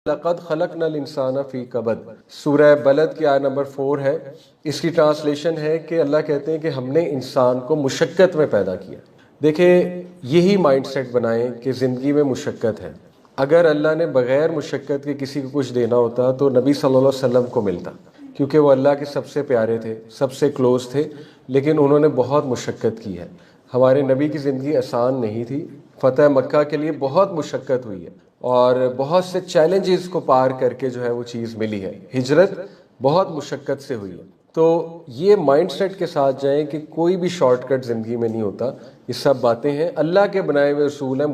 लक़द खलक़नल इंसाना फ़ी कबद, सूरह बलद की आयत नंबर 4 है। इसकी ट्रांसलेशन है कि अल्लाह कहते हैं कि हमने इंसान को मुशक्क़त में पैदा किया। देखिए, यही माइंडसेट बनाएं कि ज़िंदगी में मुशक्क़त है। अगर अल्लाह ने बग़ैर मुशक्क़त के किसी को कुछ देना होता तो नबी सल्लल्लाहु अलैहि वसल्लम को मिलता, क्योंकि वो अल्लाह के सबसे प्यारे थे, सबसे क्लोज़ थे, लेकिन उन्होंने बहुत मुशक्क़त की है। हमारे नबी की ज़िंदगी आसान नहीं थी। फ़तह मक्का के लिए बहुत मुशक्क़त हुई है और बहुत से चैलेंजेस को पार करके जो है वो चीज़ मिली है। हिजरत बहुत मुशक्क़त से हुई है। तो ये माइंडसेट के साथ जाएं कि कोई भी शॉर्टकट ज़िंदगी में नहीं होता। ये सब बातें हैं, अल्लाह के बनाए हुए उसूल है।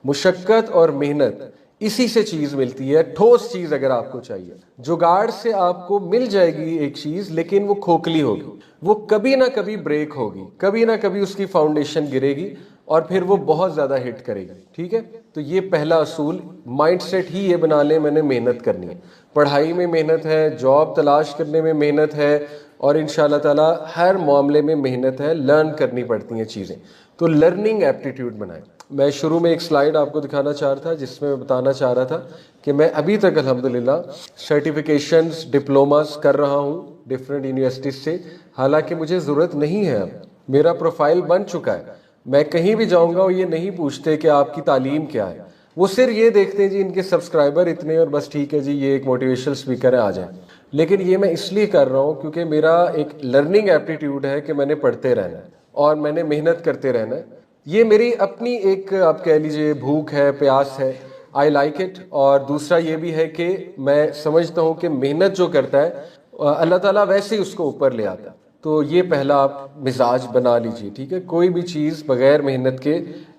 मुशक्क़त और मेहनत, इसी से चीज़ मिलती है। ठोस चीज़ अगर आपको चाहिए, जुगाड़ से आपको मिल जाएगी एक चीज़, लेकिन वो खोखली होगी, वो कभी ना कभी ब्रेक होगी, कभी ना कभी उसकी फाउंडेशन गिरेगी और फिर वो बहुत ज़्यादा हिट करेगी। ठीक है, तो ये पहला असूल, माइंडसेट ही ये बना लें मैंने मेहनत करनी है। पढ़ाई में मेहनत है, जॉब तलाश करने में मेहनत है और इंशाअल्लाह ताला हर मामले में मेहनत है। लर्न करनी पड़ती हैं चीज़ें, तो लर्निंग एप्टीट्यूड बनाएं। मैं शुरू में एक स्लाइड आपको दिखाना चाह रहा था जिसमें मैं बताना चाह रहा था कि मैं अभी तक अल्हम्दुलिल्लाह सर्टिफिकेशंस, डिप्लोमास कर रहा हूँ डिफरेंट यूनिवर्सिटीज़ से। हालांकि मुझे ज़रूरत नहीं है, अब मेरा प्रोफाइल बन चुका है। मैं कहीं भी जाऊँगा वो ये नहीं पूछते कि आपकी तालीम क्या है, वो सिर्फ ये देखते हैं जी इनके सब्सक्राइबर इतने और बस ठीक है जी ये एक मोटिवेशनल स्पीकर है, आ जाए। लेकिन ये मैं इसलिए कर रहा हूँ क्योंकि मेरा एक लर्निंग एप्टीट्यूड है कि मैंने पढ़ते रहना है और मैंने मेहनत करते रहना है। ये मेरी अपनी एक, आप कह लीजिए, भूख है, प्यास है। I like it. और दूसरा ये भी है कि मैं समझता हूँ कि मेहनत जो करता है अल्लाह ताला वैसे ही उसको ऊपर ले आता है। तो ये पहला आप मिजाज बना लीजिए। ठीक है, कोई भी चीज़ बगैर मेहनत के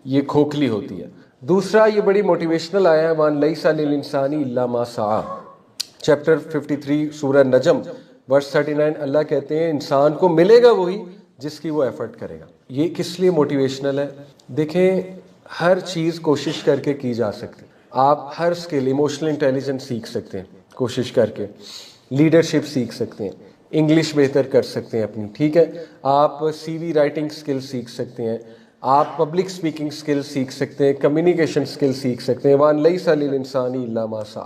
ये खोखली होती है। दूसरा, ये बड़ी मोटिवेशनल आया है, वन लैसा लिल इंसानी इल्ला मा सआ, चैप्टर 53 सूरह नजम वर्स 39। अल्लाह कहते हैं इंसान को मिलेगा वही जिसकी वो एफर्ट करेगा। ये किस लिए मोटिवेशनल है? देखें, हर चीज़ कोशिश करके की जा सकती है। आप हर स्किल, इमोशनल इंटेलिजेंस सीख सकते हैं कोशिश करके, लीडरशिप सीख सकते हैं, इंग्लिश बेहतर कर सकते हैं अपनी। ठीक है, आप सीवी राइटिंग स्किल सीख सकते हैं, आप पब्लिक स्पीकिंग स्किल सीख सकते हैं, कम्युनिकेशन स्किल सीख सकते हैं। वन लैसा लिल इंसानी इल्ला मा सआ।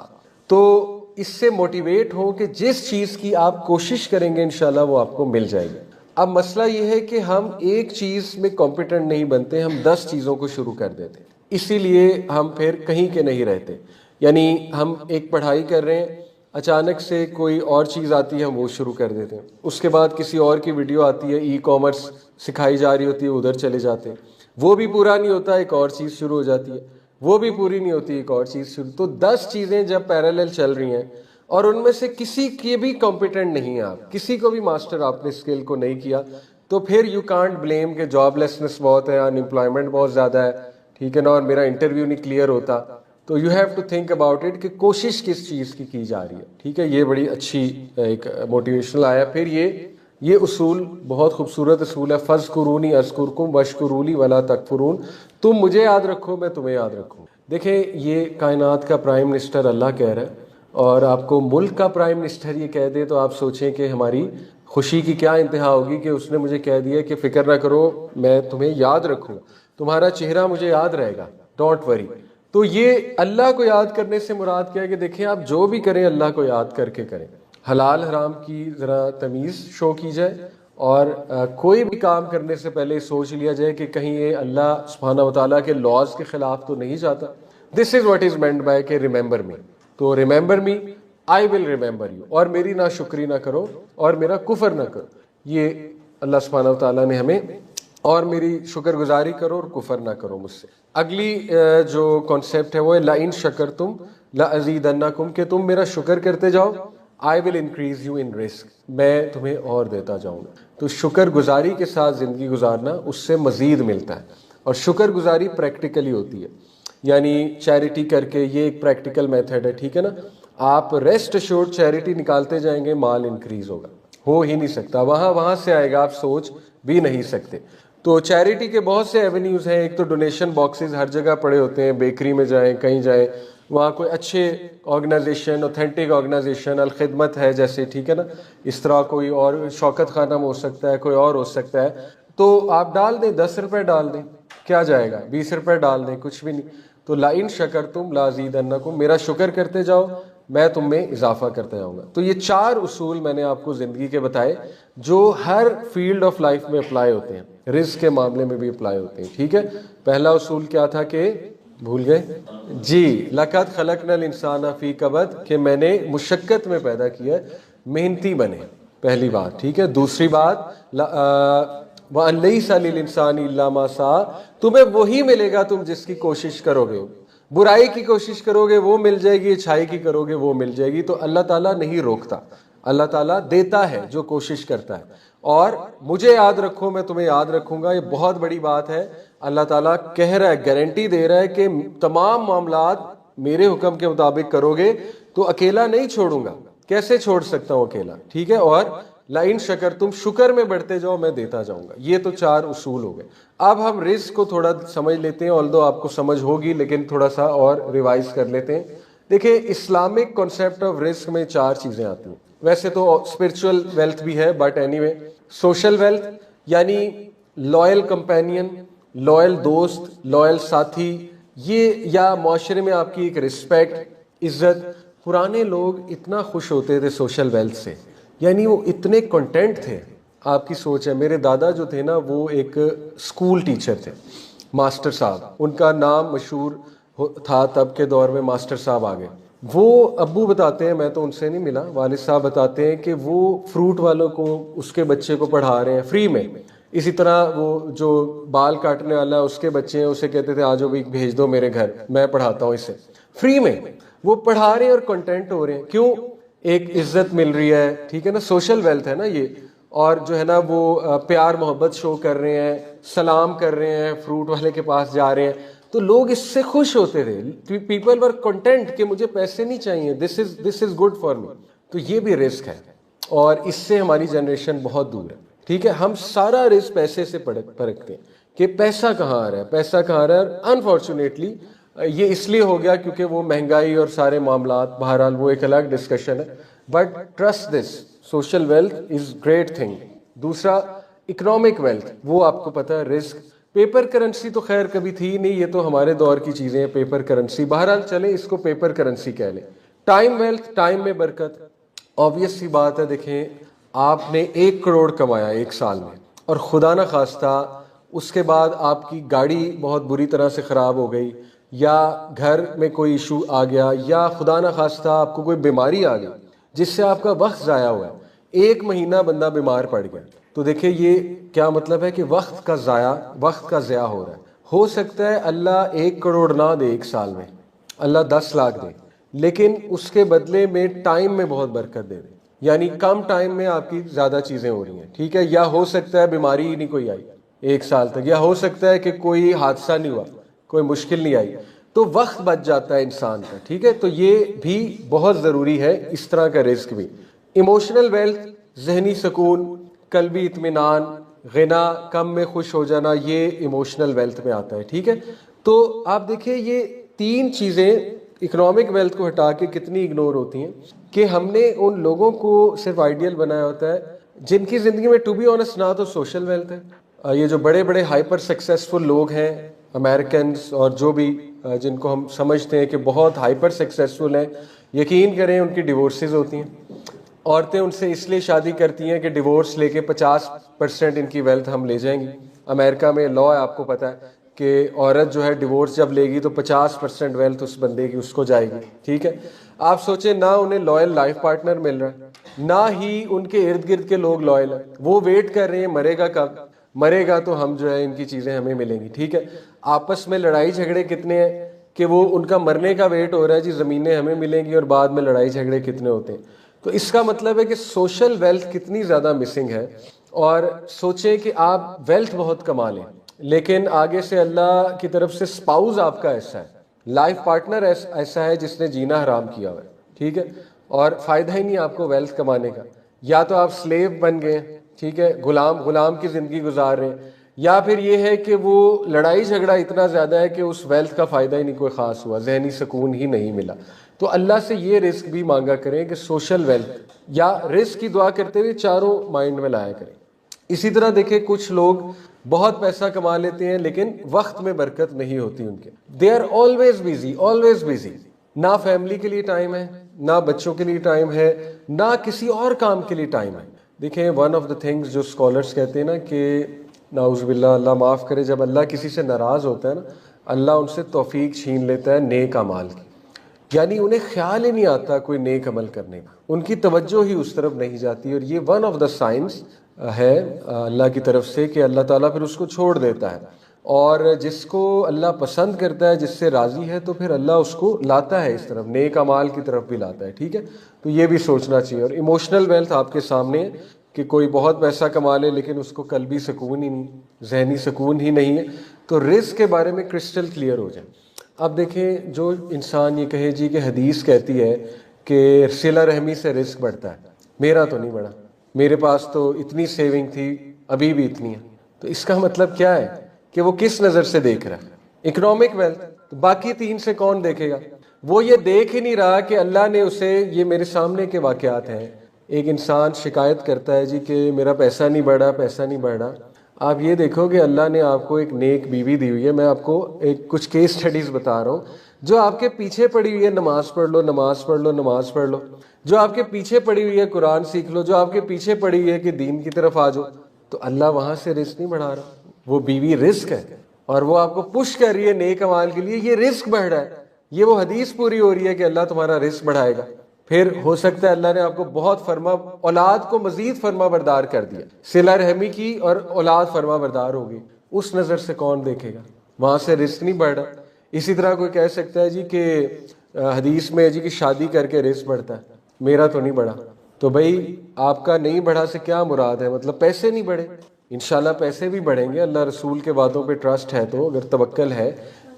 तो इससे मोटिवेट हो कि जिस चीज़ की आप कोशिश करेंगे इंशाल्लाह वो आपको मिल जाएगी। अब मसला ये है कि हम एक चीज़ में कॉम्पिटेंट नहीं बनते, हम 10 चीज़ों को शुरू कर देते हैं, इसीलिए हम फिर कहीं के नहीं रहते। यानी हम एक पढ़ाई कर रहे हैं, अचानक से कोई और चीज़ आती है, हम वो शुरू कर देते हैं। उसके बाद किसी और की वीडियो आती है, ई कॉमर्स सिखाई जा रही होती है, उधर चले जाते हैं। वो भी पूरा नहीं होता, एक और चीज़ शुरू हो जाती है। वो भी पूरी नहीं होती, एक और चीज़ शुरू। तो 10 चीज़ें जब पैरेलल चल रही हैं और उनमें से किसी के भी कॉम्पिटेंट नहीं है, आप किसी को भी मास्टर आपने स्किल को नहीं किया, तो फिर यू कांट ब्लेम कि जॉबलेसनेस बहुत है, अनएम्प्लॉयमेंट बहुत ज़्यादा है, ठीक है ना, और मेरा इंटरव्यू नहीं क्लियर होता। तो you have to think about it कि कोशिश किस चीज़ की जा रही है। ठीक है, ये बड़ी अच्छी एक मोटिवेशनल आया। फिर ये उसूल बहुत खूबसूरत उसूल है, फ़ज़्कुरूनी अज़्कुरकुम वश्कुरूली वला तकफुरून। तुम मुझे याद रखो, मैं तुम्हें याद रखूँ। देखें, ये कायनात का प्राइम मिनिस्टर अल्लाह कह रहा है और आपको मुल्क का प्राइम मिनिस्टर ये कह दे तो आप सोचें कि हमारी खुशी की क्या इंतहा होगी कि उसने मुझे कह दिया कि फ़िक्र ना करो, मैं तुम्हें याद रखूँ, तुम्हारा चेहरा मुझे याद रहेगा, डोंट वरी। तो ये अल्लाह को याद करने से मुराद क्या है कि देखें, आप जो भी करें अल्लाह को याद करके करें। हलाल हराम की ज़रा तमीज़ शो की जाए और कोई भी काम करने से पहले सोच लिया जाए कि कहीं ये अल्लाह सुब्हानहू व तआला के लॉज के ख़िलाफ़ तो नहीं जाता। This is what is meant by के रिमेंबर मी। तो remember me, I will remember you. और मेरी ना शुक्री ना करो और मेरा कुफर ना करो, ये अल्लाह सुब्हानहू व तआला ने हमें, और मेरी शुक्रगुजारी करो और कुफर ना करो मुझसे। अगली जो कॉन्सेप्ट है वो है लाइन शकरतुम लाअज़ीदन्नकुम, कि तुम मेरा शुक्र करते जाओ, I will increase you in risk, मैं तुम्हें और देता जाऊँगा। तो शुक्रगुजारी के साथ ज़िंदगी गुजारना, उससे मज़ीद मिलता है। और शुक्रगुजारी प्रैक्टिकली होती है, यानी चैरिटी करके, ये एक प्रैक्टिकल मेथड है। ठीक है ना, आप रेस्ट अश्योर्ड चैरिटी निकालते जाएंगे, माल इंक्रीज होगा, हो ही नहीं सकता, वहाँ से आएगा, आप सोच भी नहीं सकते। तो चैरिटी के बहुत से एवेन्यूज़ हैं। एक तो डोनेशन बॉक्सेस हर जगह पड़े होते हैं, बेकरी में जाएं, कहीं जाएं, वहाँ कोई अच्छे ऑर्गेनाइजेशन, ऑथेंटिक ऑर्गेनाइजेशन, अल खिदमत है जैसे, ठीक है ना, इस तरह कोई और शौकत खानम हो सकता है, कोई और हो सकता है। तो आप डाल दें, 10 रुपए डाल दें, क्या जाएगा, 20 रुपए डाल दें, कुछ भी नहीं। तो लाइन शकरतुम लाज़ीदन्नकुम, मेरा शुक्र करते जाओ मैं तुम में इजाफा करते जाऊंगा। तो ये 4 उसूल मैंने आपको ज़िंदगी के बताए जो हर फील्ड ऑफ लाइफ में अप्लाई होते हैं, रिस्क के मामले में भी अप्लाई होते हैं। ठीक है, पहला उसूल क्या था कि भूल गए जी, लक़द खलक़नल इंसाना फ़ी कबद, कि मैंने मुशक्क़त में पैदा किया, मेहनती बने, पहली बात। ठीक है, दूसरी बात वअन लैसा लिल इंसानी इल्ला मा सा, तुम्हें वही मिलेगा तुम जिसकी कोशिश करोगे। बुराई की कोशिश करोगे वो मिल जाएगी, अच्छाई की करोगे वो मिल जाएगी। तो अल्लाह ताला नहीं रोकता, अल्लाह ताला देता है जो कोशिश करता है। और मुझे याद रखो मैं तुम्हें याद रखूंगा, ये बहुत बड़ी बात है। अल्लाह ताला कह रहा है, गारंटी दे रहा है कि तमाम मामलात मेरे हुक्म के मुताबिक करोगे तो अकेला नहीं छोड़ूंगा। कैसे छोड़ सकता हूं अकेला? ठीक है, और लाइन शकर, तुम शुक्र में बढ़ते जाओ मैं देता जाऊंगा। ये तो 4 उसूल हो गए। अब हम रिस्क को थोड़ा समझ लेते हैं, ऑल्दो आपको समझ होगी लेकिन थोड़ा सा और रिवाइज कर लेते हैं। देखिए, इस्लामिक कॉन्सेप्ट ऑफ रिस्क में 4 चीजें आती हैं। वैसे तो स्पिरिचुअल वेल्थ भी है, बट एनीवे, सोशल वेल्थ यानी लॉयल कंपेनियन, लॉयल दोस्त, लॉयल साथी, ये या माशरे में आपकी एक रिस्पेक्ट, इज्जत। पुराने लोग इतना खुश होते थे सोशल वेल्थ से, यानी वो इतने कंटेंट थे। आपकी सोच है, मेरे दादा जो थे ना वो एक स्कूल टीचर थे, मास्टर साहब, उनका नाम मशहूर था तब के दौर में, मास्टर साहब आ गए। वो अब्बू बताते हैं, मैं तो उनसे नहीं मिला, वालिद साहब बताते हैं कि वो फ्रूट वालों को, उसके बच्चे को पढ़ा रहे हैं फ्री में। इसी तरह वो जो बाल काटने वाला है उसके बच्चे हैं, उसे कहते थे आज भी भेज दो मेरे घर, मैं पढ़ाता हूँ इसे। फ्री में वो पढ़ा रहे हैं और कंटेंट हो रहे हैं। क्यों? एक इज्जत मिल रही है, ठीक है ना, सोशल वेल्थ है ना ये। और जो है ना वो प्यार मोहब्बत शो कर रहे हैं, सलाम कर रहे हैं, फ्रूट वाले के पास जा रहे हैं, तो लोग इससे खुश होते थे। पीपल वर कंटेंट कि मुझे पैसे नहीं चाहिए, this is good for me. तो ये भी रिस्क है और इससे हमारी जनरेशन बहुत दूर है। ठीक है, हम सारा रिस्क पैसे से परखते हैं कि पैसा कहाँ आ रहा है, पैसा कहाँ आ रहा है। अनफॉर्चुनेटली ये इसलिए हो गया क्योंकि वो महंगाई और सारे मामलात, बहरहाल वो एक अलग डिस्कशन है। But trust this, social wealth is great thing. दूसरा इकोनॉमिक वेल्थ, वो आपको पता है, रिस्क। पेपर करेंसी तो खैर कभी थी नहीं, ये तो हमारे दौर की चीजें हैं पेपर करेंसी, बहरहाल चले इसको पेपर करेंसी कह लें। टाइम वेल्थ, टाइम में बरकत। ऑब्वियस सी बात है, देखें आपने 1 करोड़ कमाया 1 साल में और खुदा ना खास्ता उसके बाद आपकी गाड़ी बहुत बुरी तरह से खराब हो गई, या घर में कोई इशू आ गया, या खुदा ना खास्ता आपको कोई बीमारी आ गई जिससे आपका वक्त ज़ाया हुआ, 1 महीना बंदा बीमार पड़ गया, तो देखिए ये क्या मतलब है कि वक्त का ज़या हो रहा है। हो सकता है अल्लाह 1 करोड़ ना दे 1 साल में, अल्लाह 10 लाख दे, लेकिन उसके बदले में टाइम में बहुत बरकत दे दे, यानी कम टाइम में आपकी ज़्यादा चीज़ें हो रही हैं। ठीक है, या हो सकता है बीमारी ही नहीं कोई आई 1 साल तक, या हो सकता है कि कोई हादसा नहीं हुआ, कोई मुश्किल नहीं आई, तो वक्त बच जाता है इंसान का। ठीक है, तो ये भी बहुत ज़रूरी है, इस तरह का रिस्क भी। इमोशनल वेल्थ, जहनी सुकून, कल्बी इत्मीनान, गिना, कम में खुश हो जाना, ये इमोशनल वेल्थ में आता है। ठीक है, तो आप देखिए ये 3 चीज़ें इकोनॉमिक वेल्थ को हटा के कितनी इग्नोर होती हैं कि हमने उन लोगों को सिर्फ आइडियल बनाया होता है जिनकी ज़िंदगी में टू बी ऑनेस्ट ना तो सोशल वेल्थ है। ये जो बड़े बड़े हाइपर सक्सेसफुल लोग हैं, अमेरिकन और जो भी जिनको हम समझते हैं कि बहुत हाइपर सक्सेसफुल हैं, यकीन करें उनकी डिवोर्सेस होती हैं। औरतें उनसे इसलिए शादी करती हैं कि डिवोर्स लेके 50% इनकी वेल्थ हम ले जाएंगी। अमेरिका में लॉ है, आपको पता है कि औरत जो है डिवोर्स जब लेगी तो 50% वेल्थ उस बंदे की उसको जाएगी। ठीक है, आप सोचें ना उन्हें लॉयल लाइफ पार्टनर मिल रहा है, ना ही उनके इर्द गिर्द के लोग लॉयल हैं। वो वेट कर रहे हैं मरेगा कब, मरेगा तो हम जो है इनकी चीज़ें हमें मिलेंगी। ठीक है, आपस में लड़ाई झगड़े कितने हैं कि वो उनका मरने का वेट हो रहा है जी, ज़मीनें हमें मिलेंगी, और बाद में लड़ाई झगड़े कितने होते हैं। तो इसका मतलब है कि सोशल वेल्थ कितनी ज़्यादा मिसिंग है। और सोचें कि आप वेल्थ बहुत कमा लें, लेकिन आगे से अल्लाह की तरफ से स्पाउस आपका ऐसा है, लाइफ पार्टनर ऐसा है जिसने जीना हराम किया हुआ है। ठीक है, और फ़ायदा ही नहीं आपको वेल्थ कमाने का। या तो आप स्लेव बन गए, ठीक है, गुलाम की ज़िंदगी गुजार रहे हैं, या फिर ये है कि वो लड़ाई झगड़ा इतना ज़्यादा है कि उस वेल्थ का फ़ायदा ही नहीं कोई ख़ास हुआ, जहनी सुकून ही नहीं मिला। तो अल्लाह से ये रिस्क भी मांगा करें कि सोशल वेल्थ या रिस्क की दुआ करते हुए चारों माइंड में लाया करें। इसी तरह देखिए कुछ लोग बहुत पैसा कमा लेते हैं लेकिन वक्त में बरकत नहीं होती उनके। They are always busy, always busy. ना फैमिली के लिए टाइम है, ना बच्चों के लिए टाइम है, ना किसी और काम के लिए टाइम है। देखिए वन ऑफ द थिंग्स जो स्कॉलर्स कहते हैं ना कि नाउज़ुबिल्लाह, अल्लाह माफ़ करे, जब अल्लाह किसी से नाराज़ होता है ना, अल्लाह उनसे तौफीक छीन लेता है नेक अमाल की। यानी उन्हें ख्याल ही नहीं आता कोई नेक अमल करने का, उनकी तवज्जो ही उस तरफ नहीं जाती। और ये वन ऑफ द साइंस है अल्लाह की तरफ से कि अल्लाह ताला फिर उसको छोड़ देता है। और जिसको अल्लाह पसंद करता है, जिससे राज़ी है, तो फिर अल्लाह उसको लाता है इस तरफ, नेक अमाल की तरफ भी लाता है। ठीक है, तो ये भी सोचना चाहिए। और इमोशनल वेल्थ आपके सामने है कि कोई बहुत पैसा कमा ले लेकिन उसको कल्बी सुकून ही नहीं, जहनी सुकून ही नहीं है। तो रिस्क के बारे में क्रिस्टल क्लियर हो जाए। अब देखें, जो इंसान ये कहे जी कि हदीस कहती है कि सिला रहमी से रिस्क बढ़ता है, मेरा तो नहीं बढ़ा, मेरे पास तो इतनी सेविंग थी, अभी भी इतनी है, तो इसका मतलब क्या है कि वो किस नज़र से देख रहा है? Economic wealth. तो बाकी तीन से कौन देखेगा? वो ये देख ही नहीं रहा कि अल्लाह ने उसे, ये मेरे सामने के वाक़यात हैं, एक इंसान शिकायत करता है जी कि मेरा पैसा नहीं बढ़ा, पैसा नहीं बढ़ा। आप ये देखो कि अल्लाह ने आपको एक नेक बीवी दी हुई है। मैं आपको एक कुछ केस स्टडीज़ बता रहा हूँ जो आपके पीछे पड़ी हुई है, नमाज पढ़ लो, नमाज पढ़ लो, नमाज पढ़ लो। जो आपके पीछे पड़ी हुई है कुरान सीख लो, जो आपके पीछे पड़ी हुई है कि दीन की तरफ आ जाओ। तो अल्लाह वहाँ से रिस्क नहीं बढ़ा रहा, वो बीवी रिस्क है और वो आपको पुश कर रही है नेक अमाल के लिए, ये रिस्क बढ़ रहा है। ये वो हदीस पूरी हो रही है कि अल्लाह तुम्हारा रिस्क बढ़ाएगा। फिर हो सकता है अल्लाह ने आपको बहुत फरमा, औलाद को मजीद फरमा बरदार कर दिया, सिला रहमी की और औलाद फरमा बरदार होगी, उस नज़र से कौन देखेगा? वहाँ से रिस्क नहीं बढ़ रहा। इसी तरह कोई कह सकता है जी कि हदीस में जी कि शादी करके रिस्क बढ़ता है, मेरा तो नहीं बढ़ा। तो भाई आपका नहीं बढ़ा से क्या मुराद है? मतलब पैसे नहीं बढ़े? इंशाल्लाह पैसे भी बढ़ेंगे, अल्लाह रसूल के बातों पे ट्रस्ट है तो, अगर तवक्कल है।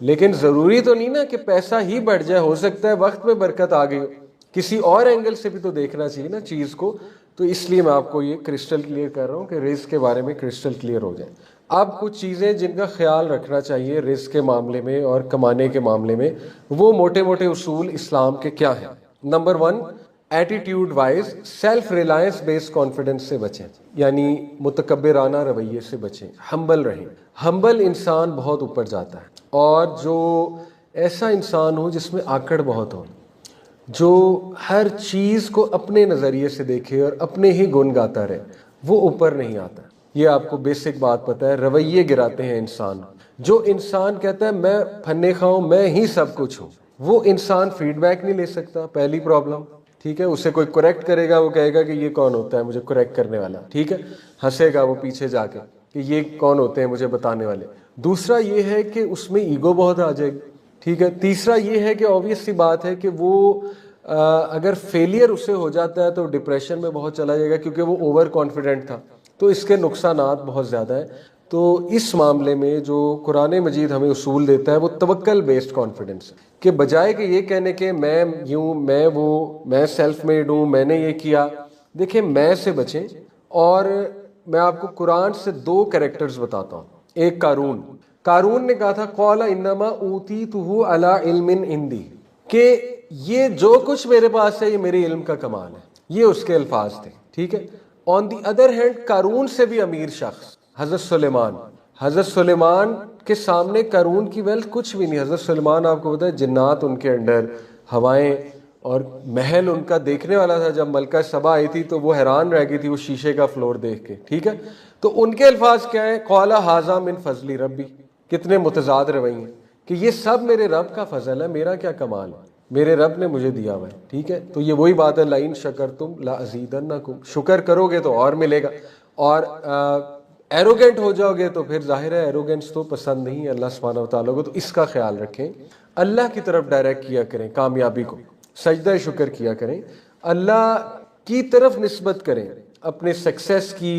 लेकिन ज़रूरी तो नहीं ना कि पैसा ही बढ़ जाए, हो सकता है वक्त में बरकत आ गई हो। किसी और एंगल से भी तो देखना चाहिए ना चीज़ को। तो इसलिए मैं आपको ये क्रिस्टल क्लियर कर रहा हूँ कि रिस्क के बारे में क्रिस्टल क्लियर हो जाए। अब कुछ चीज़ें जिनका ख्याल रखना चाहिए रिस्क के मामले में और कमाने के मामले में, वो मोटे मोटे उसूल इस्लाम के क्या हैं। Number 1, attitude wise self reliance based confidence से बचें, यानी मुतकब्बिराना रवैये से बचें, हम्बल रहें। हम्बल इंसान बहुत ऊपर जाता है। और जो ऐसा इंसान हो जिसमें आकड़ बहुत हो, जो हर चीज़ को अपने नज़रिए से देखे और अपने ही गुण गाता रहे, वो ऊपर नहीं आता। ये आपको बेसिक बात पता है, रवैये गिराते हैं इंसान। जो इंसान कहता है मैं फन्ने खाऊं, मैं ही सब कुछ हूँ, वो इंसान फीडबैक नहीं ले सकता, पहली प्रॉब्लम। ठीक है, उसे कोई करेक्ट करेगा, वो कहेगा कि ये कौन होता है मुझे करेक्ट करने वाला। ठीक है, हंसेगा वो पीछे जाके कि ये कौन होते हैं मुझे बताने वाले। दूसरा ये है कि उसमें ईगो बहुत आ जाएगी। ठीक है, तीसरा ये है कि ऑब्वियस सी बात है कि वो अगर फेलियर उसे हो जाता है तो डिप्रेशन में बहुत चला जाएगा, क्योंकि वो ओवर कॉन्फिडेंट था। तो इसके नुकसानात बहुत ज़्यादा है। तो इस मामले में जो कुरान मजीद हमें उसूल देता है वो तवक्कल बेस्ड कॉन्फिडेंस, कि बजाय कि ये कहने के मैं यूँ, मैं वो, मैं सेल्फ मेड हूँ, मैंने ये किया। देखिए, मैं से बचें। और मैं आपको कुरान से 2 कैरेक्टर्स बताता हूँ। एक कारून ने कहा था कौला इन्नमा ऊतीतुहु अला इल्मिन इंदी, कि ये जो कुछ मेरे पास है ये मेरे इल्म का कमाल है, ये उसके अल्फाज थे। ठीक है। ऑन दी अदर हैंड, कारून से भी अमीर शख्स हजरत सुलेमान के सामने कारून की वेल्थ कुछ भी नहीं। हजरत सुलेमान आपको पता है जिन्नात उनके अंडर, हवाएं और महल उनका देखने वाला था। जब मलका सबा आई थी तो वो हैरान रह गई थी वो शीशे का फ्लोर देख के। ठीक है, तो उनके अल्फाज क्या है? कौला हाजा मिन फजली रब्बी, कितने मुतजाद रवैये कि ये सब मेरे रब का फजल है, मेरा क्या कमाल है, मेरे रब ने मुझे दिया हुआ है। ठीक है, तो ये वही बात है, लाइन शकरतुम ला अज़ीदन्नकुम, शुक्र करोगे तो और मिलेगा। और एरोगेंट हो जाओगे तो फिर जाहिर है एरोगेंस तो पसंद नहीं है अल्लाह सुब्हानहू व तआला को। तो इसका ख्याल रखें, अल्लाह की तरफ डायरेक्ट किया करें कामयाबी को, सजदा शुक्र किया करें, अल्लाह की तरफ निस्बत करें अपने सक्सेस की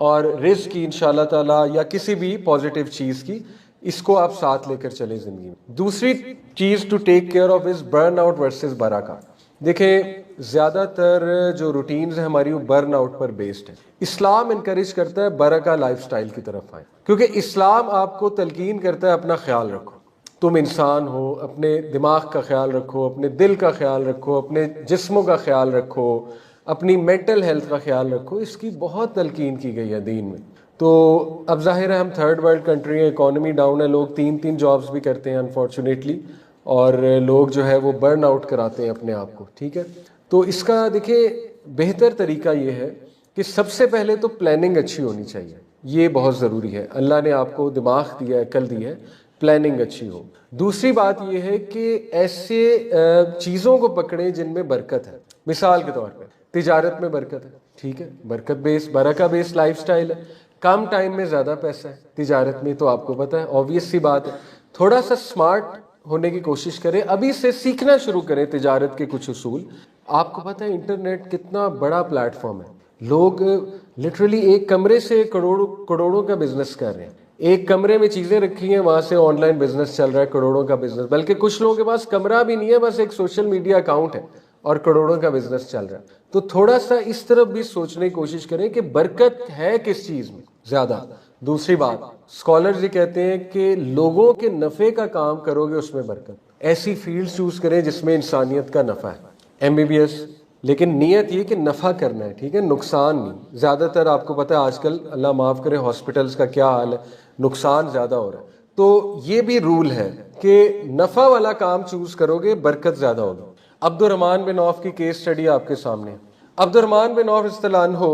और रिज़्क़ की इंशाअल्लाह ताला, या किसी भी पॉजिटिव चीज़ की। इसको आप साथ लेकर चले जिंदगी में। दूसरी चीज़ to take care of is burn out versus बराका। देखें, ज़्यादातर जो रूटीन्स है हमारी वो बर्न आउट पर बेस्ड है। इस्लाम इनकरेज करता है बरका लाइफस्टाइल की तरफ आए, क्योंकि इस्लाम आपको तलकीन करता है अपना ख्याल रखो, तुम इंसान हो, अपने दिमाग का ख्याल रखो, अपने दिल का ख्याल रखो, अपने जिस्मों का ख्याल रखो, अपनी मेंटल हेल्थ का ख्याल रखो। इसकी बहुत तलकीन की गई है दीन में। तो अब जाहिर है हम थर्ड वर्ल्ड कंट्री है, इकोनॉमी डाउन है, लोग 3-3 जॉब्स भी करते हैं अनफॉर्चुनेटली, और लोग जो है वो बर्न आउट कराते हैं अपने आप को, ठीक है। तो इसका देखिए बेहतर तरीका ये है कि सबसे पहले तो प्लानिंग अच्छी होनी चाहिए, ये बहुत ज़रूरी है। अल्लाह ने आपको दिमाग दिया है, अकल दी है, प्लानिंग अच्छी हो। दूसरी बात ये है कि ऐसे चीज़ों को पकड़ें जिनमें बरकत है। मिसाल के तौर पे तिजारत में बरकत है, ठीक है, बरकत बेस बरका बेस लाइफस्टाइल है, कम टाइम में ज़्यादा पैसा है तिजारत में, तो आपको पता है ऑब्वियस सी बात है। थोड़ा सा स्मार्ट होने की कोशिश करें, अभी से सीखना शुरू करें तिजारत के कुछ उसूल। आपको पता है इंटरनेट कितना बड़ा प्लेटफॉर्म है, लोग लिटरली एक कमरे से करोड़ों करोड़ों का बिजनेस कर रहे हैं। एक कमरे में चीज़ें रखी हैं, वहाँ से ऑनलाइन बिजनेस चल रहा है, करोड़ों का बिजनेस। बल्कि कुछ लोगों के पास कमरा भी नहीं है, बस एक सोशल मीडिया अकाउंट है और करोड़ों का बिजनेस चल रहा है। तो थोड़ा सा इस तरफ भी सोचने की कोशिश करें कि बरकत है किस चीज़ में ज़्यादा। दूसरी बात, स्कॉलर्स ये कहते हैं कि लोगों के नफ़े का काम करोगे उसमें बरकत। ऐसी फील्ड चूज करें जिसमें इंसानियत का नफ़ा है। MBBS, लेकिन नीयत ये कि नफ़ा करना है, ठीक है, नुकसान नहीं। ज़्यादातर आपको पता है आजकल, अल्लाह माफ़ करे, हॉस्पिटल्स का क्या हाल है, नुकसान ज़्यादा हो रहा है। तो ये भी रूल है कि नफ़ा वाला काम चूज करोगे बरकत ज़्यादा होगी। अब्दुर्रहमान बिन औफ की केस स्टडी आपके सामने। अब्दुर्रहमान बिन औफ रज़ियल्लाहु अन्हु,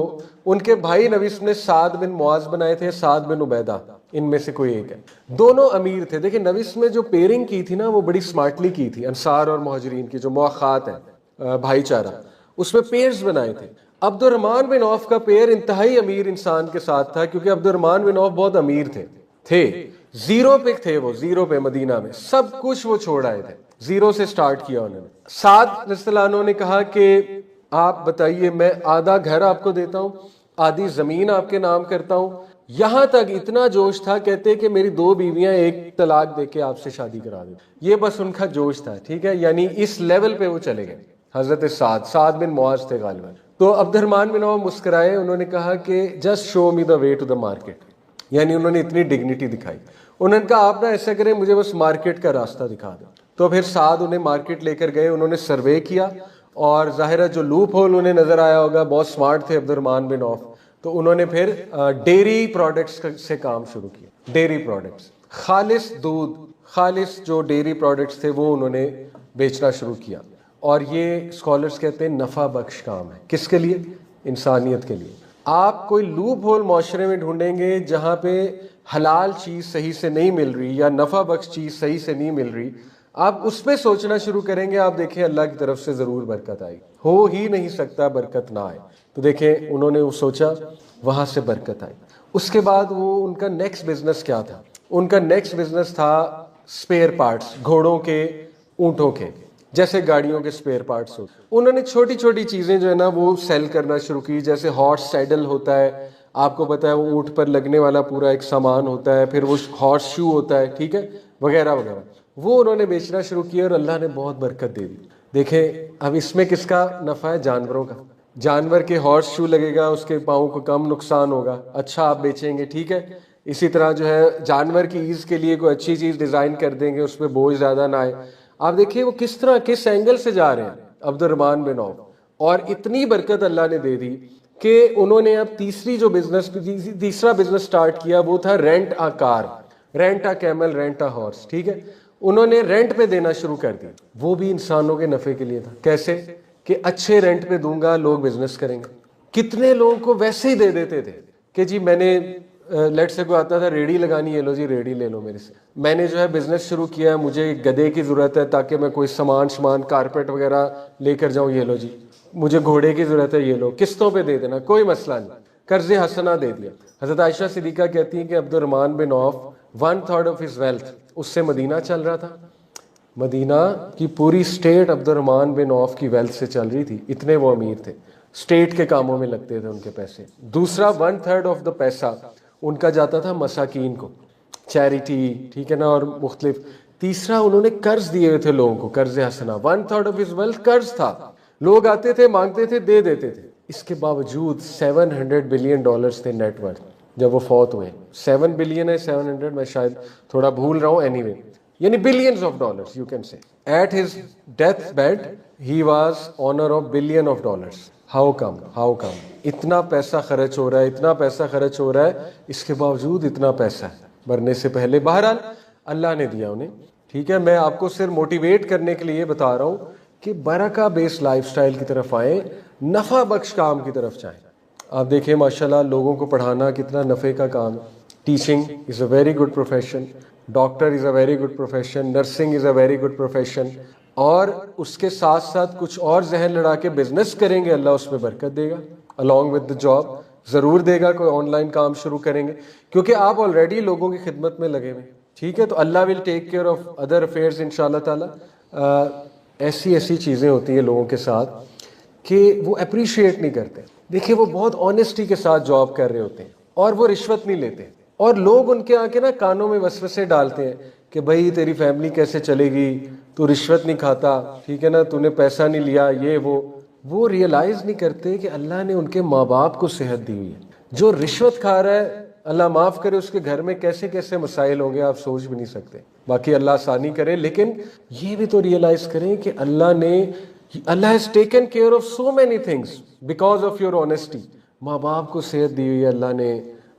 उनके भाई नवीस ने साद बिन मुआज बनाए थे, साद बिन उबैदा, इनमें से कोई एक है। दोनों अमीर थे। देखिए नवीस में जो पेयरिंग की थी ना, वो बड़ी स्मार्टली की थी, अंसार और मुहाजिरीन की जो मुआखात है, भाईचारा, उसमें पेयर्स बनाए थे। अब्दुर्रहमान बिन औफ का पेयर इंतहाई अमीर इंसान के साथ था, क्योंकि अब्दुर्रहमान बिन औफ बहुत अमीर थे। जीरो पे थे वो, जीरो पे, मदीना में सब कुछ वो छोड़ आए थे, जीरो से स्टार्ट किया उन्होंने। साद रज़ियल्लाहु अन्हु ने कहा कि आप बताइए, मैं आधा घर आपको देता हूँ, आधी जमीन आपके नाम करता हूँ। यहां तक इतना जोश था, कहते कि मेरी 2 बीवियां एक तलाक देके आपसे शादी करा दे। ये बस उनका जोश था, ठीक है, यानी इस लेवल पे वो चले गए। हजरत साद बिन मुआज थे गालिबन। तो अब्दुर्रहमान बिन औफ मुस्कुराए, उन्होंने कहा कि just show me the way to the market, यानी उन्होंने इतनी डिग्निटी दिखाई। उन्होंने कहा आप ना ऐसा करें, मुझे बस मार्केट का रास्ता दिखा दो। तो फिर साद उन्हें मार्केट लेकर गए, उन्होंने सर्वे किया, और जाहिर है जो लूप होल उन्हें नजर आया होगा, बहुत स्मार्ट थे अब्दुर्रहमान बिन औफ, तो उन्होंने फिर डेयरी प्रोडक्ट्स से काम शुरू किया। डेयरी प्रोडक्ट्स, खालिस दूध, खालिस जो डेयरी प्रोडक्ट्स थे वो उन्होंने बेचना शुरू किया। और ये स्कॉलर्स कहते हैं नफ़ा बख्श काम है। किसके लिए? इंसानियत के लिए। आप कोई लूप होल माशरे में ढूंढेंगे जहाँ पे हलाल चीज़ सही से नहीं मिल रही या नफ़ा बख्श चीज़ सही से नहीं मिल रही, आप उस पर सोचना शुरू करेंगे, आप देखें अल्लाह की तरफ से ज़रूर बरकत आएगी। हो ही नहीं सकता बरकत ना आए। तो देखें उन्होंने वो सोचा, वहाँ से बरकत आई। उसके बाद वो उनका नेक्स्ट बिजनेस क्या था? उनका नेक्स्ट बिजनेस था स्पेयर पार्ट्स, घोड़ों के, ऊँटों के, जैसे गाड़ियों के स्पेयर पार्ट्स हो। उन्होंने छोटी छोटी चीज़ें जो है ना वो सेल करना शुरू की, जैसे हॉर्स सैडल होता है, आपको पता है वो ऊँट पर लगने वाला पूरा एक सामान होता है, फिर वो हॉर्स शू होता है, ठीक है, वगैरह वगैरह, वो उन्होंने बेचना शुरू किया और अल्लाह ने बहुत बरकत दे दी। देखें अब इसमें किसका नफ़ा है? जानवरों का। जानवर के हॉर्स शू लगेगा, उसके पाँव को कम नुकसान होगा, अच्छा आप बेचेंगे, ठीक है। इसी तरह जो है जानवर की ईज़ के लिए कोई अच्छी चीज़ डिज़ाइन कर देंगे, उसमें बोझ ज़्यादा ना आए। आप देखिए वो किस तरह, किस एंगल से जा रहे हैं अब्दुर्रहमान बिन औफ, और इतनी बरकत अल्लाह ने दे दी कि उन्होंने अब तीसरा बिजनेस स्टार्ट किया, वो था रेंट आ कार, रेंट आ कैमल, रेंट आ हॉर्स, ठीक है। उन्होंने रेंट पे देना शुरू कर दिया, वो भी इंसानों के नफ़े के लिए था। कैसे? कि अच्छे रेंट पे दूंगा, लोग बिजनेस करेंगे। कितने लोगों को वैसे ही दे देते थे कि जी मैंने लेट से कोई आता था रेडी लगानी, ये लो जी रेडी ले लो मेरे से, मैंने जो है बिजनेस शुरू किया है, मुझे गधे की ज़रूरत है ताकि मैं कोई सामान कारपेट वगैरह लेकर जाऊँ, ये लो जी, मुझे घोड़े की ज़रूरत है, ये लो, किस्तों पे दे देना, कोई मसला नहीं, कर्ज हसना दे दिया। हज़रत आयशा सिद्दीक़ा कहती हैं कि Abdurrahman bin Auf 1/3 of his wealth उससे मदीना चल रहा था। मदीना की पूरी स्टेट अब्दुर्रहमान बिन औफ की वेल्थ से चल रही थी, इतने वो अमीर थे, स्टेट के कामों में लगते थे उनके पैसे। दूसरा 1/3 ऑफ द पैसा उनका जाता था मसाकीन को, चैरिटी, ठीक है ना, और मुख्तलिफ। तीसरा उन्होंने कर्ज दिए हुए थे लोगों को, कर्ज हसना, 1/3 ऑफ हिज वेल्थ कर्ज था। लोग आते थे, मांगते थे, दे देते थे। इसके बावजूद $700 बिलियन थे नेटवर्थ जब वो फौत हुए। 7 बिलियन है, 700 मैं शायद थोड़ा भूल रहा हूँ, एनीवे यानी billions of dollars you can say. At his death bed he was owner of $1 billion. How come इतना पैसा खर्च हो रहा है, इतना पैसा खर्च हो रहा है, इसके बावजूद इतना पैसा है मरने से पहले। बहरहाल अल्लाह ने दिया उन्हें, ठीक है। मैं आपको सिर्फ मोटिवेट करने के लिए बता रहा हूँ कि बरका बेस्ड लाइफस्टाइल की तरफ आए, नफ़ा बख्श काम की तरफ जाएं। आप देखिए माशाल्लाह लोगों को पढ़ाना कितना नफ़े का काम है। Teaching is a very good profession, doctor is a very good profession, nursing is a very good profession. और उसके साथ साथ कुछ और जहन लड़ा के बिजनेस करेंगे, अल्लाह उसमें बरकत देगा। अलॉन्ग विद द जॉब ज़रूर देगा। कोई ऑनलाइन काम शुरू करेंगे क्योंकि आप ऑलरेडी लोगों की खिदमत में लगे हुए, ठीक है। तो Allah will take care of other affairs इंशाल्लाह ताला। ऐसी ऐसी चीज़ें होती हैं लोगों के साथ कि वो अप्रिशिएट नहीं करते। देखिए वो बहुत ऑनेस्टी के साथ जॉब कर रहे होते हैं और वो रिश्वत नहीं लेते, और लोग उनके आके ना कानों में वसवसे डालते हैं कि भाई तेरी फैमिली कैसे चलेगी, तू रिश्वत नहीं खाता, ठीक है ना, तूने पैसा नहीं लिया, ये वो रियलाइज नहीं करते कि अल्लाह ने उनके माँ बाप को सेहत दी हुई है। जो रिश्वत खा रहा है, अल्लाह माफ़ करे, उसके घर में कैसे कैसे मसाइल होंगे आप सोच भी नहीं सकते। बाकी अल्लाह आसानी करे, लेकिन ये भी तो रियलाइज करें कि Allah has taken care of so many things because of your honesty. माँ बाप को सेहत दी हुई है अल्लाह ने,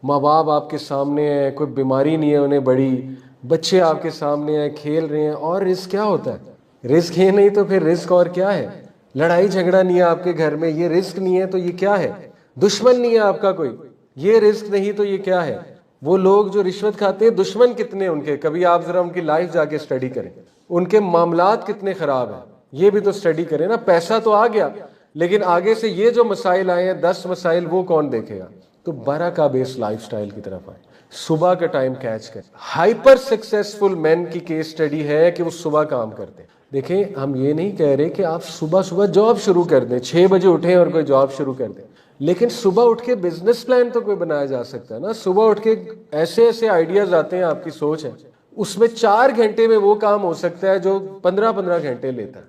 माँ बाप आपके सामने है, कोई बीमारी नहीं है उन्हें बड़ी, बच्चे आपके सामने हैं, खेल रहे हैं। और रिस्क क्या होता है? रिस्क ये नहीं तो फिर रिस्क और क्या है? लड़ाई झगड़ा नहीं है आपके घर में, ये रिस्क नहीं है तो ये क्या है? दुश्मन नहीं है आपका कोई, ये रिस्क नहीं तो ये क्या है? वो लोग जो रिश्वत खाते हैं, दुश्मन कितने उनके, कभी आप जरा उनकी लाइफ जाके स्टडी करें, उनके मामलात कितने खराब हैं, ये भी तो स्टडी करें ना। पैसा तो आ गया, लेकिन आगे से ये जो मसाइल आए हैं, 10 मसाइल, वो कौन देखेगा? तो बरका बेस्ड लाइफस्टाइल की तरफ आए, सुबह का टाइम कैच करें। हाइपर सक्सेसफुल मैन की केस स्टडी है कि वो सुबह काम करते हैं। देखें हम ये नहीं कह रहे कि आप सुबह सुबह जॉब शुरू कर दें, 6 बजे उठें और कोई जॉब शुरू कर दें, लेकिन सुबह उठ के बिजनेस प्लान तो कोई बनाया जा सकता है ना। सुबह उठ के ऐसे ऐसे आइडियाज आते हैं, आपकी सोच है, उसमें 4 घंटे में वो काम हो सकता है जो 15-15 घंटे लेता है।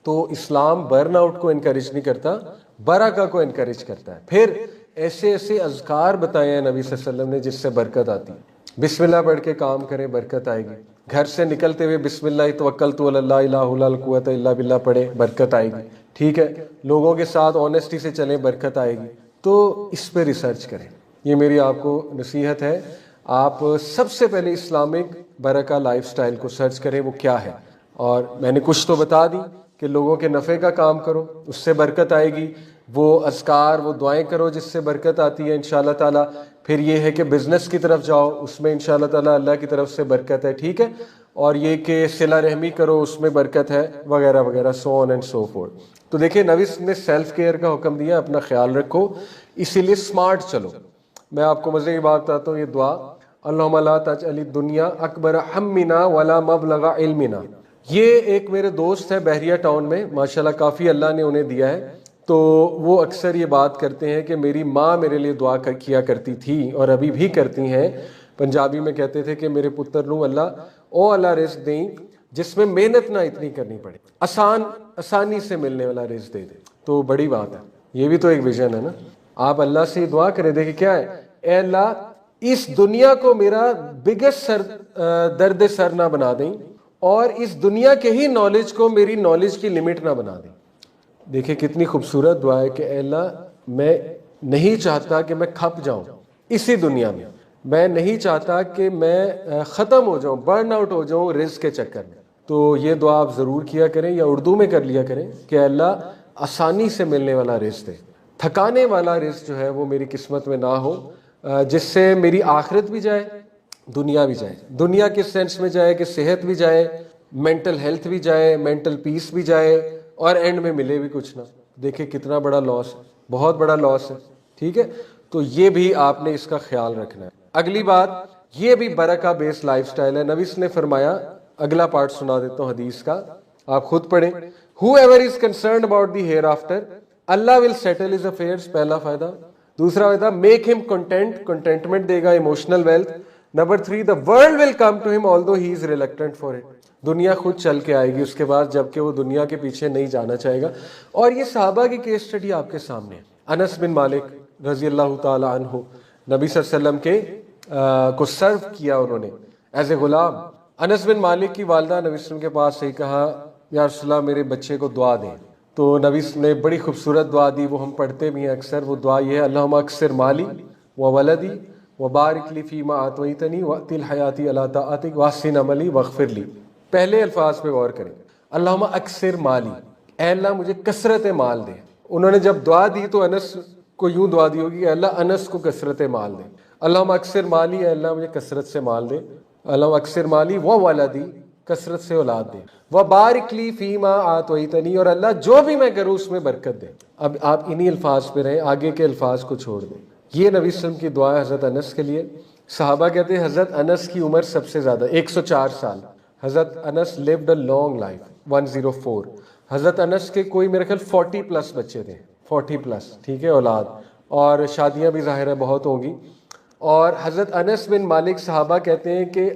तो इस्लाम बर्नआउट को इनकरेज नहीं करता, बरका को इनकरेज करता है। फिर ऐसे ऐसे अज़कार बताए हैं नबी सल्लल्लाहु अलैहि वसल्लम ने जिससे बरकत आती है। बिस्मिल्लाह पढ़ के काम करें, बरकत आएगी। घर से निकलते हुए बिस्मिल्लाह तवक्कलतु अल्लाह ला कुव्वता इल्ला बिल्लाह पढ़े, बरकत आएगी, ठीक है। लोगों के साथ ऑनेस्टी से चलें, बरकत आएगी। तो इस पे रिसर्च करें, ये मेरी आपको नसीहत है। आप सबसे पहले इस्लामिक बरका लाइफस्टाइल को सर्च करें, वो क्या है। और मैंने कुछ तो बता दी कि लोगों के नफ़े का काम करो, उससे बरकत आएगी। वो अज़कार, वो दुआएं करो जिससे बरकत आती है इंशाअल्लाह ताला। फिर ये है कि बिज़नेस की तरफ जाओ, उसमें इंशाअल्लाह ताला अल्लाह की तरफ से बरकत है, ठीक है। और ये कि सिला रहमी करो, उसमें बरकत है, वगैरह वगैरह, so on and so fourth. तो देखिए नबी ने सेल्फ केयर का हुक्म दिया, अपना ख्याल रखो, इसीलिए स्मार्ट चलो। मैं आपको मज़े की बात बताता हूँ, ये दुआ, अल्लाहुम्मा ला तजअल दुनिया अकबर हम्मिना वला मबलगा इल्मिना। ये एक मेरे दोस्त है बहरिया टाउन में, माशाल्लाह काफ़ी अल्लाह ने उन्हें दिया है। तो वो अक्सर ये बात करते हैं कि मेरी माँ मेरे लिए दुआ किया करती थी और अभी भी करती हैं। पंजाबी में कहते थे कि मेरे पुत्र नू अल्लाह रिज़्क दें जिसमें मेहनत ना इतनी करनी पड़े, आसानी से मिलने वाला रिज़्क दे दे। तो बड़ी बात है, ये भी तो एक विजन है ना। आप अल्लाह से दुआ करें, देखिए क्या है, ए अल्लाह इस दुनिया को मेरा बिगेस्ट दर्द सर ना बना दें, और इस दुनिया के ही नॉलेज को मेरी नॉलेज की लिमिट ना बना दें। देखिए कितनी खूबसूरत दुआ है कि अल्लाह मैं नहीं चाहता कि मैं खप जाऊं इसी दुनिया में, मैं नहीं चाहता कि मैं ख़त्म हो जाऊं, बर्न आउट हो जाऊं रिज़्क के चक्कर में। तो ये दुआ आप ज़रूर किया करें, या उर्दू में कर लिया करें कि अल्लाह आसानी से मिलने वाला रिज़्क दे, थकाने वाला रिज़्क जो है वो मेरी किस्मत में ना हो, जिससे मेरी आखिरत भी जाए, दुनिया भी जाए। दुनिया किस सेंस में जाए कि सेहत भी जाए, मेंटल हेल्थ भी जाए, मेंटल पीस भी जाए, और एंड में मिले भी कुछ ना। देखिए कितना बड़ा लॉस है, बहुत बड़ा लॉस है, ठीक है। तो ये भी आपने इसका ख्याल रखना है। अगली बात, ये भी बरका बेस्ड लाइफस्टाइल है। नबी ने फरमाया, अगला पार्ट सुना देता हूँ हदीस का, आप खुद पढ़ें। Whoever is concerned about the hereafter, Allah will settle his affairs, पहला फायदा। दूसरा फायदा, make him content, contentment देगा, emotional wealth. Number 3, the world will come to him although he is reluctant for it, दुनिया खुद चल के आएगी उसके बाद, जबकि वो दुनिया के पीछे नहीं जाना चाहेगा। और ये सहाबा की केस स्टडी आपके सामने है। अनस बिन मालिक रजी अल्लाह ताला अन्हु, नबी सल्लल्लाहु अलैहि वसल्लम को सर्व किया उन्होंने एज ए गुलाम। अनस बिन मालिक की वालदा नबी सल्लल्लाहु अलैहि वसल्लम के पास से कहा, या रसूलल्लाह मेरे बच्चे को दुआ दें। तो नबी ने बड़ी खूबसूरत दुआ दी, वो हम पढ़ते भी हैं अक्सर। वो दुआ ये है, अल्लाहुम्मा अक्सिर माली व वलदी व बारिक ली फीमा आतवैतनी व तिल हयाती अला ताअतिक वाहसिन अमली वगफिर ली। पहले अल्फाज पे गौर करें, अल्लाहुम्मा अक्सिर माली, ऐ अल्लाह मुझे कसरत माल दे। उन्होंने जब दुआ दी तो अनस को यूं दुआ दी होगी, अल्लाह अनस को कसरत माल दे। अल्लाहुम्मा अक्सिर माली, ऐ अल्लाह मुझे कसरत से माल दे। अल्लाहुम्मा अक्सिर माली व वलदी, कसरत से औलाद दे। व बारिक ली फीमा आतवैतनी, और अल्लाह जो भी मैं करूँ उसमें बरकत दे। अब आप इन्हीं अल्फाज पे रहें, आगे के अल्फाज को छोड़ दें। ये नबी सल्लल्लाहु अलैहि वसल्लम की दुआ है हज़रत अनस के लिए। सहाबा कहते हैं हज़रत अनस की उम्र सबसे ज़्यादा 104 साल। हज़रत Anas lived a long life 104। हज़रत अनस के कोई मेरे ख्याल 40 प्लस बच्चे थे, 40 प्लस, ठीक है, औलाद, और शादियां भी ज़ाहिर है बहुत होंगी। और हज़रत अनस बिन मालिक सहाबा कहते हैं कि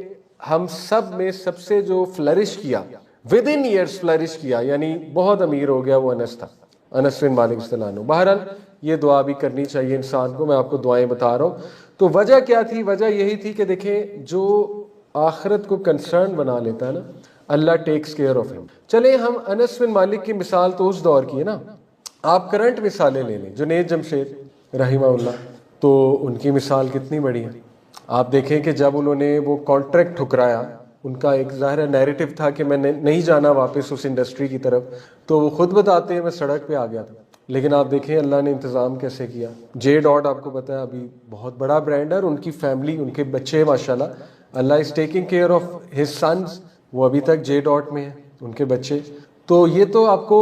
हम सब में सबसे जो फ्लरिश किया, विद इन ईयर्स फ्लरिश किया, यानी बहुत अमीर हो गया, वो अनस था, अनस बिन मालिक रज़ियल्लाहु अन्हु। बहरहाल ये दुआ भी करनी चाहिए इंसान को, मैं आपको दुआएं बता रहा हूँ। तो वजह क्या थी? वजह यही थी कि देखें, जो आखिरत को कंसर्न बना लेता है ना, Allah takes care of him. चले हम अनस बिन मालिक की मिसाल तो उस दौर की है ना, आप करंट मिसालें ले लें, जुनैद जमशेद रहिमहुल्लाह, तो उनकी मिसाल कितनी बड़ी है। आप देखें कि जब उन्होंने वो कॉन्ट्रैक्ट ठुकराया, उनका एक ज़ाहिर नैरेटिव था कि मैंने नहीं जाना वापस उस इंडस्ट्री की तरफ, तो वो खुद बताते हैं मैं सड़क पे आ गया था। लेकिन आप देखें अल्लाह ने इंतज़ाम कैसे किया। जे डॉट आपको पता है अभी बहुत बड़ा ब्रांड है, और उनकी फैमिली, उनके बच्चे माशाल्लाह, Allah is taking care of his sons, वो अभी तक जे डॉट में है, उनके बच्चे। तो ये तो आपको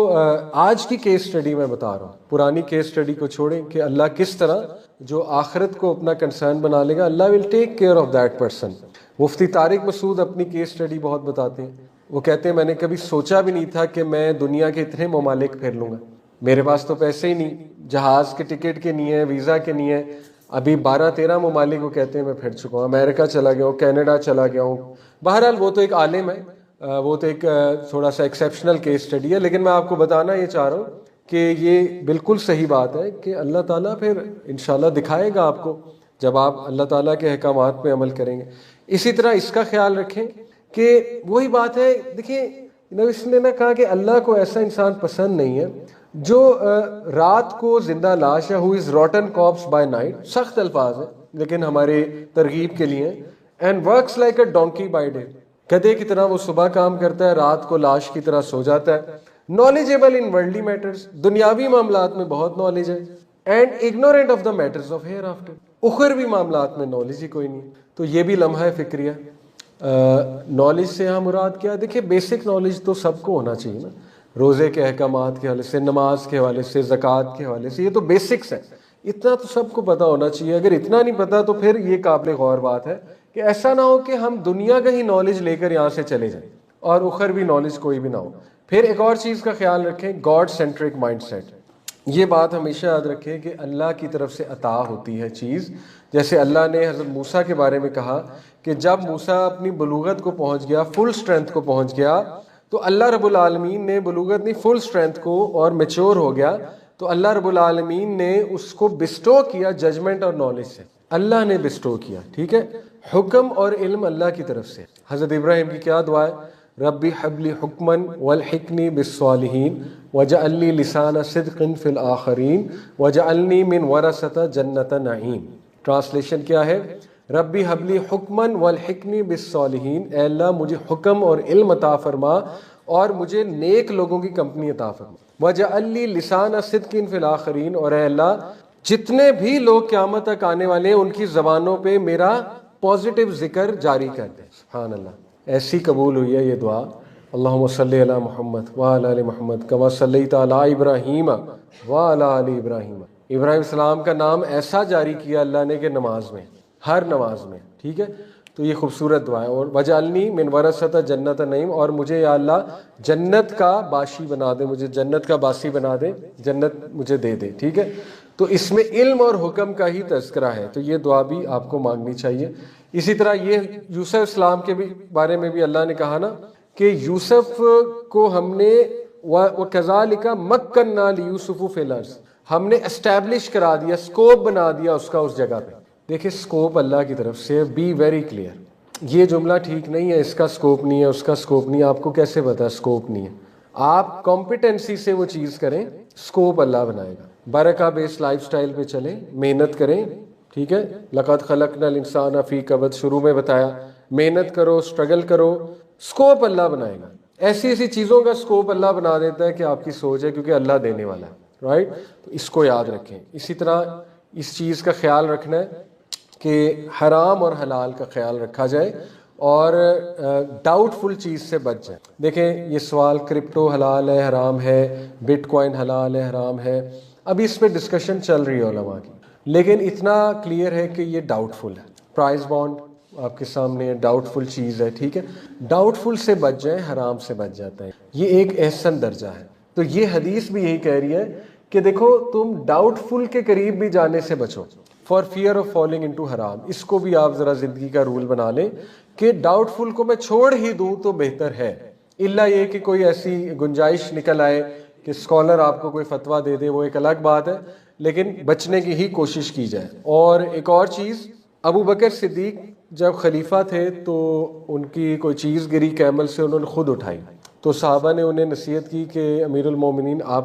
आज की केस स्टडी मैं बता रहा हूँ, पुरानी केस स्टडी को छोड़ें कि अल्लाह किस तरह जो आखिरत को अपना कंसर्न बना लेगा, Allah will take care of that person. Mufti Tariq Masood अपनी केस स्टडी बहुत बताते हैं। वो कहते हैं मैंने कभी सोचा भी नहीं था कि मैं दुनिया के इतने ममालिक फिर लूँगा। मेरे पास तो पैसे ही नहीं, जहाज़ के टिकट के नहीं है, वीज़ा के नहीं है। अभी 12-13 ममालिक को कहते हैं मैं फिर चुका हूँ। अमेरिका चला गया हूँ, कनाडा चला गया हूँ। बहरहाल वो तो एक आलिम है, वो तो एक थोड़ा सा एक्सेप्शनल केस स्टडी है। लेकिन मैं आपको बताना ये चाह रहा हूँ कि ये बिल्कुल सही बात है कि अल्लाह ताला फिर इंशाल्लाह दिखाएगा आपको, जब आप अल्लाह ताला के अहकामात पे अमल करेंगे। इसी तरह इसका ख्याल रखें कि वही बात है, देखिए इसने ना कहा कि अल्लाह को ऐसा इंसान पसंद नहीं है जो रात को जिंदा लाश है, who is rotten corpse by night, सख्त अल्फाज है लेकिन हमारे तरगीब के लिए, and works like a donkey by day, गधे की तरह वो सुबह काम करता है, रात को लाश की तरह सो जाता है। नॉलेजेबल इन वर्ल्डली मैटर्स, दुनियावी मामलात में बहुत नॉलेज है, and ignorant of the matters of hereafter, उखरवी मामलात में नॉलेज ही कोई नहीं। तो ये भी लम्हा है फिक्रिया। नॉलेज से यहाँ मुराद क्या है? देखिए बेसिक नॉलेज तो सबको होना चाहिए ना, रोज़े के अहकामात के हवाले से, नमाज के हवाले से, ज़कात के हवाले से, ये तो बेसिक्स है, इतना तो सबको पता होना चाहिए। अगर इतना नहीं पता तो फिर ये काबिल गौर बात है कि ऐसा ना हो कि हम दुनिया का ही नॉलेज लेकर यहाँ से चले जाएं और उखर भी नॉलेज कोई भी ना हो। फिर एक और चीज़ का ख्याल रखें, गॉड सेंट्रिक माइंडसेट। ये बात हमेशा याद रखें कि अल्लाह की तरफ से अता होती है चीज़। जैसे अल्लाह ने हज़रत मूसा के बारे में कहा कि जब मूसा अपनी बलूगत को पहुँच गया, फुल स्ट्रेंथ को पहुँच गया, तो अल्लाह रब्बुल आलमीन ने बलूगत नहीं, फुल स्ट्रेंथ को, और मैच्योर हो गया, तो अल्लाह रब्बुल आलमीन ने उसको बिस्टो किया जजमेंट और नॉलेज से, अल्लाह ने बिस्टो किया, ठीक है। हुक्म और इल्म अल्लाह की तरफ से। हज़रत इब्राहिम की क्या दुआ है? रब्बी हबली हुक्मन वल्हिकनी बिस्सालिहीन वजअलनी लिसाना सिद्क़िन फिल आखरीन वजअलनी मिन वरसता जन्नत नईम। ट्रांसलेशन क्या है? रब्बी हबली हुक्मन वल्हिकनी बिस्सालिहीन, ऐ अल्लाह मुझे हुक्म और इल्म अता फरमा और मुझे नेक लोगों की कंपनी अता फरमा। वजअलनी लिसाना सिद्क़िन फिल आखरीन, और ऐ अल्लाह जितने भी लोग क़यामत तक आने वाले हैं उनकी ज़बानों पे मेरा पॉजिटिव जिक्र जारी कर दे। सुभान अल्लाह, ऐसी कबूल हुई है ये दुआ। अल्लाहुम्मा सल्ली अला मुहम्मद व अला आलि मुहम्मद कमा सल्लैता अला इब्राहीम व अला आलि इब्राहीम। इब्राहिम सलाम का नाम ऐसा जारी किया अल्लाह ने कि नमाज में, हर नमाज में, ठीक है। तो ये खूबसूरत दुआ है। और वजअलनी मिन वरसता जन्नत नईम, और मुझे या अल्लाह जन्नत का बाशी बना दे, मुझे जन्नत का बासी बना दे, जन्नत मुझे दे दे, ठीक है। तो इसमें इल्म और हुक्म का ही तज़किरा है, तो ये दुआ भी आपको मांगनी चाहिए। इसी तरह ये यूसुफ इस्लाम के भी बारे में भी अल्लाह ने कहा ना कि यूसुफ को हमने व कज़ालिका मक्कन्ना लियूसुफ़ फिल अर्ज़, हमने एस्टैब्लिश करा दिया, स्कोप बना दिया उसका उस जगह पे। देखिए स्कोप अल्लाह की तरफ से, बी वेरी क्लियर। ये जुमला ठीक नहीं है, इसका स्कोप नहीं है, उसका स्कोप नहीं है। आपको कैसे पता स्कोप नहीं है? आप कॉम्पिटेंसी से वो चीज़ करें, स्कोप अल्लाह बनाएगा। बरका बेस्ड लाइफस्टाइल पे चलें, मेहनत करें, ठीक है। लक़द ख़लक़नल इंसान फ़ी कबद शुरू में बताया, मेहनत करो, स्ट्रगल करो, स्कोप अल्लाह बनाएगा। ऐसी ऐसी चीज़ों का स्कोप अल्लाह बना देता है कि आपकी सोच है, क्योंकि अल्लाह देने वाला है, राइट। तो इसको याद रखें। इसी तरह इस चीज़ का ख्याल रखना है कि हराम और हलाल का ख्याल रखा जाए और डाउटफुल चीज़ से बच जाए। देखें, ये सवाल क्रिप्टो हलाल है हराम है, बिटकॉइन हलाल है हराम है, अभी इस पे डिस्कशन चल रही है उलमा की, लेकिन इतना क्लियर है कि ये डाउटफुल है। प्राइस बॉन्ड आपके सामने है, डाउटफुल चीज़ है, ठीक है। डाउटफुल से बच जाए, हराम से बच जाता है, ये एक एहसन दर्जा है। तो ये हदीस भी यही कह रही है कि देखो, तुम डाउटफुल के करीब भी जाने से बचो, for fear of falling into हराम। इसको भी आप ज़रा ज़िंदगी का रूल बना लें कि डाउटफुल को मैं छोड़ ही दूँ तो बेहतर है, इल्ला ये कि कोई ऐसी गुंजाइश निकल आए कि स्कॉलर आपको कोई फतवा दे दे, वो एक अलग बात है, लेकिन बचने की ही कोशिश की जाए। और एक और चीज़, अबू बकर सिद्दीक जब खलीफा थे तो उनकी कोई चीज़ गिरी कैमल से, उन्होंने खुद उठाई, तो साहबा ने उन्हें नसीहत की कि अमीरुल मोमिनीन आप